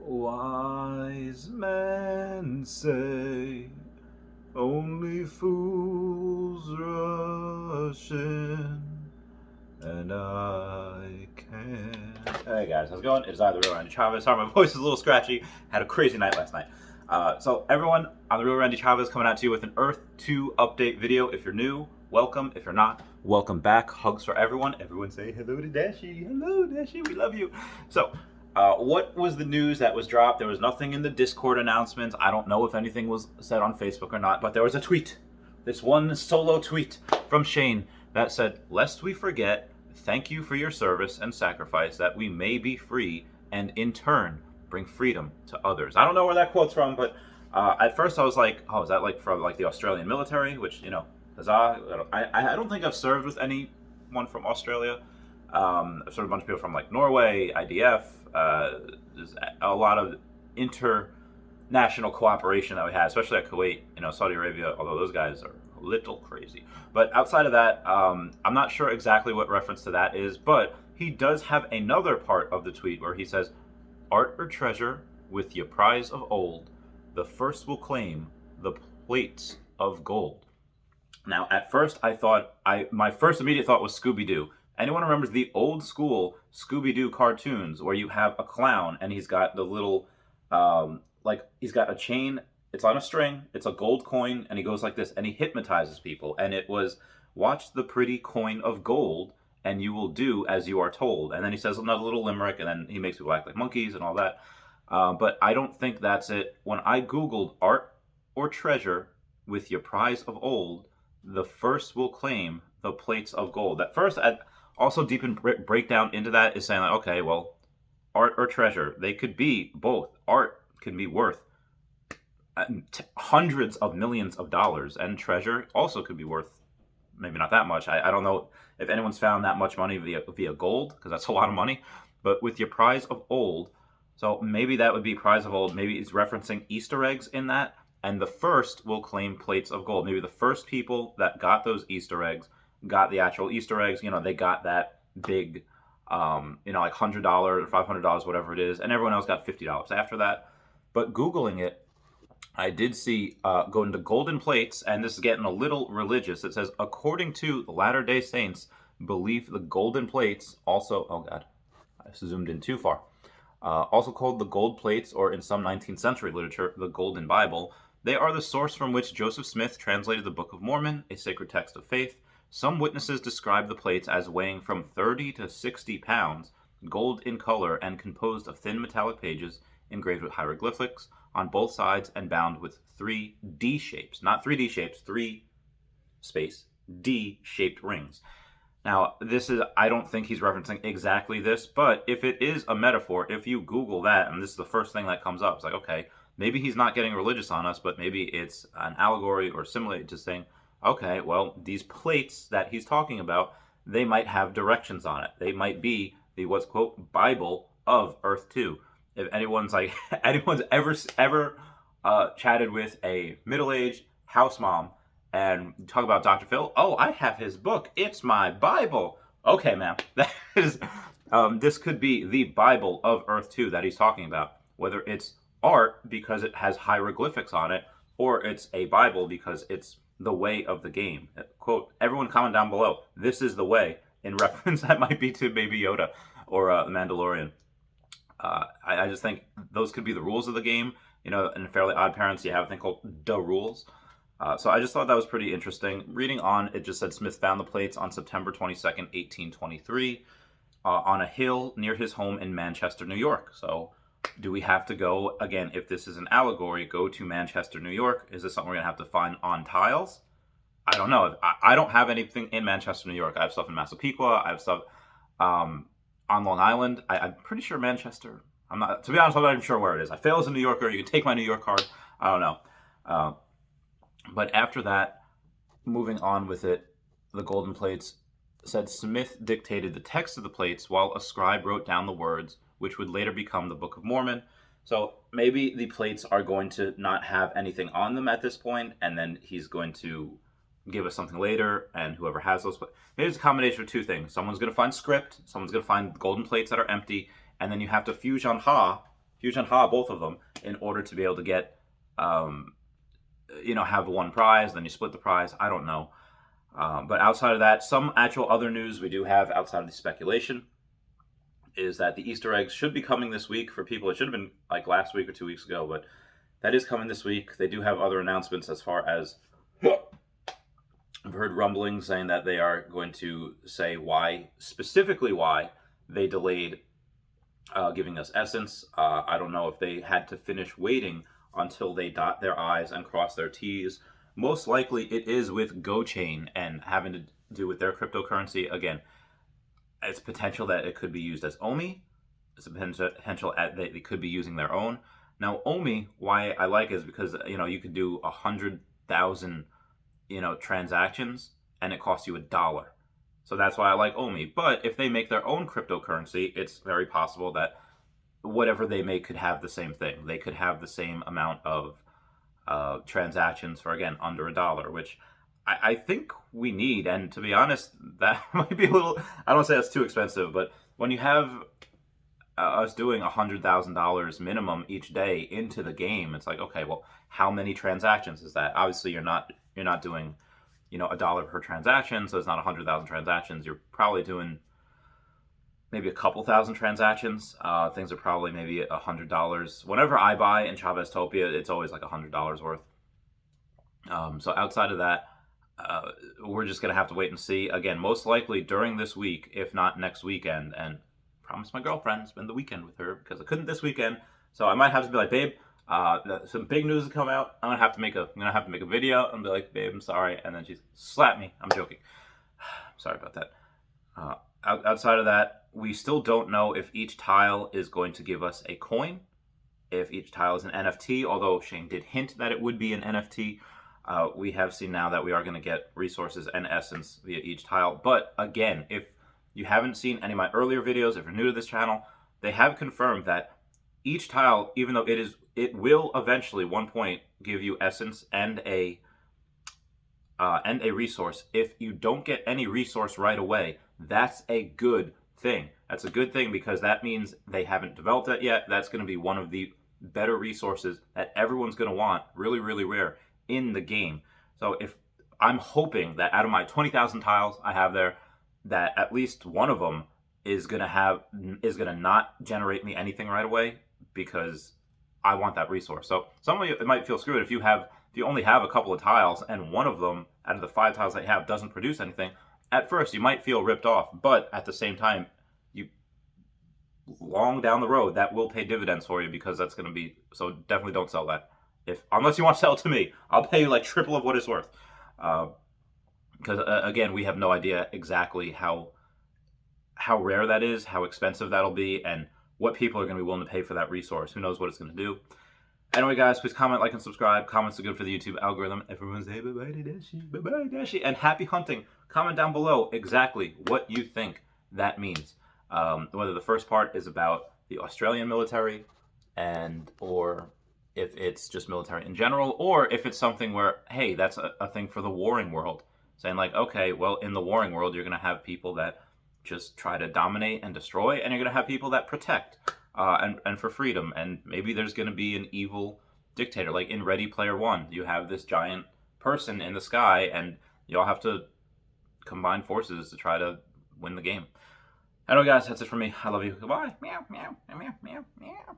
Wise men say only fools rush in, and I can't. Hey guys, how's it going? It's either Real Randy Chavez. Sorry, my voice is a little scratchy. Had a crazy night last night. So everyone, I'm the Real Randy Chavez coming at you with an Earth 2 update video. If you're new, welcome. If you're not, welcome back. Hugs for everyone. Everyone say hello to Dashi. Hello, Dashi. We love you. So, what was the news that was dropped? There was nothing in the Discord announcements. I don't know if anything was said on Facebook or not, but there was a tweet. This one solo tweet from Shane that said, "Lest we forget, thank you for your service and sacrifice that we may be free and in turn bring freedom to others." I don't know where that quote's from, but at first I was like, oh, is that like from like the Australian military? Which, you know, huzzah. I don't think I've served with anyone from Australia. I've served a bunch of people from like Norway, IDF. There's a lot of international cooperation that we had, especially at Kuwait, you know, Saudi Arabia, although those guys are a little crazy. But outside of that, I'm not sure exactly what reference to that is, but he does have another part of the tweet where he says, "Art or treasure with your prize of old, the first will claim the plates of gold." Now, at first, my first immediate thought was Scooby-Doo. Anyone remembers the old school Scooby-Doo cartoons where you have a clown and he's got the little, he's got a chain, it's on a string, it's a gold coin, and he goes like this and he hypnotizes people. And it was, "Watch the pretty coin of gold and you will do as you are told." And then he says another little limerick and then he makes people act like monkeys and all that. But I don't think that's it. When I Googled art or treasure with your prize of old, the first will claim the plates of gold. At first, also deep in breakdown into that is saying like, okay, well, art or treasure, they could be both. Art can be worth hundreds of millions of dollars, and treasure also could be worth maybe not that much. I don't know if anyone's found that much money via gold, because that's a lot of money. But with your prize of old, so maybe that would be prize of old. Maybe it's referencing Easter eggs in that, and the first will claim plates of gold. Maybe the first people that got those Easter eggs got the actual Easter eggs. You know, they got that big, like $100 or $500, whatever it is, and everyone else got $50 after that. But Googling it, I did see going to golden plates, and this is getting a little religious. It says, according to Latter-day Saints, believe the golden plates also, oh God, I zoomed in too far, also called the gold plates, or in some 19th century literature, the Golden Bible. They are the source from which Joseph Smith translated the Book of Mormon, a sacred text of faith. Some witnesses describe the plates as weighing from 30 to 60 pounds, gold in color, and composed of thin metallic pages engraved with hieroglyphics on both sides and bound with 3 D shapes. Not 3D shapes, 3 space D-shaped rings. Now, I don't think he's referencing exactly this, but if it is a metaphor, if you Google that, and this is the first thing that comes up, it's like, okay, maybe he's not getting religious on us, but maybe it's an allegory or similar to saying, okay, well, these plates that he's talking about, they might have directions on it. They might be the what's quote Bible of Earth 2. If anyone's ever chatted with a middle-aged house mom and talk about Dr. Phil, oh, I have his book. It's my Bible. Okay, ma'am, that is this could be the Bible of Earth 2 that he's talking about. Whether it's art because it has hieroglyphics on it, or it's a Bible because it's the way of the game. Quote, everyone comment down below, this is the way, in reference that might be to Baby Yoda or the Mandalorian. I just think those could be the rules of the game. You know, in Fairly Odd Parents, you have a thing called the rules. So I just thought that was pretty interesting. Reading on, it just said Smith found the plates on September 22nd, 1823, on a hill near his home in Manchester, New York. So do we have to go, again, if this is an allegory, go to Manchester, New York? Is this something we're going to have to find on tiles? I don't know. I don't have anything in Manchester, New York. I have stuff in Massapequa. I have stuff on Long Island. I'm pretty sure Manchester. To be honest, I'm not even sure where it is. I fail as a New Yorker. You can take my New York card. I don't know. But after that, moving on with it, the golden plates said Smith dictated the text of the plates while a scribe wrote down the words, which would later become the Book of Mormon. So maybe the plates are going to not have anything on them at this point, and then he's going to give us something later, and whoever has those, maybe it's a combination of two things. Someone's going to find script, someone's going to find golden plates that are empty, and then you have to fusion ha huge and ha, both of them, in order to be able to get, have one prize, then you split the prize. I don't know. But outside of that, some actual other news we do have outside of the speculation is that the Easter eggs should be coming this week for people. It should have been like last week or 2 weeks ago, but that is coming this week. They do have other announcements as far as I've heard rumblings saying that they are going to say specifically why they delayed giving us essence. I don't know if they had to finish waiting until they dot their I's and cross their T's. Most likely it is with GoChain and having to do with their cryptocurrency. Again, it's potential that it could be used as OMI. It's a potential that they could be using their own. Now, OMI, why I like it is because, you could do 100,000, transactions and it costs you $1. So that's why I like OMI. But if they make their own cryptocurrency, it's very possible that whatever they make could have the same thing. They could have the same amount of transactions for, again, under $1, which I think we need. And to be honest, that might be a little, I don't say that's too expensive, but when you have us doing $100,000 minimum each day into the game, it's like, okay, well, how many transactions is that? Obviously, you're not doing, $1 per transaction, so it's not 100,000 transactions. You're probably doing maybe a couple thousand transactions. Things are probably maybe $100. Whenever I buy in Chaveztopia, it's always like $100 worth. So outside of that, we're just gonna have to wait and see. Again, most likely during this week, if not next weekend. And promise my girlfriend spend the weekend with her because I couldn't this weekend. So I might have to be like, babe, some big news has come out. I'm gonna have to make a video and be like, babe, I'm sorry. And then she's slap me. I'm joking. Sorry about that. Outside of that, we still don't know if each tile is going to give us a coin, if each tile is an NFT, although Shane did hint that it would be an NFT. We have seen now that we are going to get resources and essence via each tile. But again, if you haven't seen any of my earlier videos, if you're new to this channel, they have confirmed that each tile, even though it will eventually, one point, give you essence and a resource. If you don't get any resource right away, that's a good thing. That's a good thing because that means they haven't developed that yet. That's going to be one of the better resources that everyone's going to want, really, really rare, in the game. So if I'm hoping that out of my 20,000 tiles I have there, that at least one of them is going to not generate me anything right away because I want that resource. So some of you, it might feel screwed if you only have a couple of tiles and one of them out of the 5 tiles that you have doesn't produce anything. At first, you might feel ripped off, but at the same time, long down the road, that will pay dividends for you because that's going to be, so definitely don't sell that. Unless you want to sell it to me, I'll pay you like triple of what it's worth. Because again, we have no idea exactly how rare that is, how expensive that'll be, and what people are going to be willing to pay for that resource. Who knows what it's going to do. Anyway, guys, please comment, like, and subscribe. Comments are good for the YouTube algorithm. Everyone say bye-bye to Dashi, bye-bye Dashi, and happy hunting. Comment down below exactly what you think that means. Whether the first part is about the Australian military or if it's just military in general, or if it's something where, hey, that's a thing for the warring world. Saying like, okay, well, in the warring world, you're going to have people that just try to dominate and destroy, and you're going to have people that protect and for freedom. And maybe there's going to be an evil dictator. Like in Ready Player One, you have this giant person in the sky, and you all have to combine forces to try to win the game. Anyway, guys, that's it for me. I love you. Goodbye. Meow, meow, meow, meow, meow.